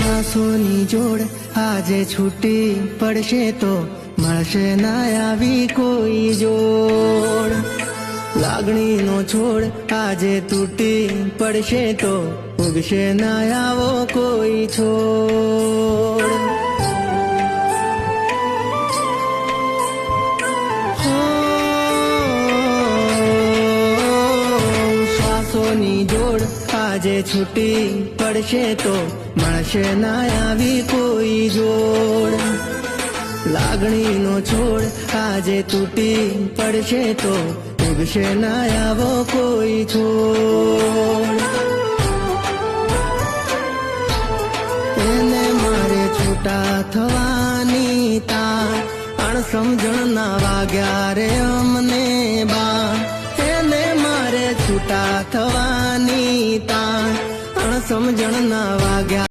શ્વાસોની જોડ આજે છૂટી પડશે તો મળશે ના આવી કોઈ જોડ. લાગણીનો છોડ આજે તૂટી પડશે તો ઉગશે ના આવો કોઈ છોડ. શ્વાસોની જોડ આજે છૂટી પડશે તો મળશે ના આવી કોઈ જોડ. લાગણીનો છોડ આજે તૂટી પડશે તો ઉગશે ના આવો કોઈ છોડ. એને મારે છૂટા થવાની તાણ અણસમજણ ના વાગ્યા રે અમને બા. એને મારે છૂટા થવાની તાણ અણસમજણ ના વાગ્યા.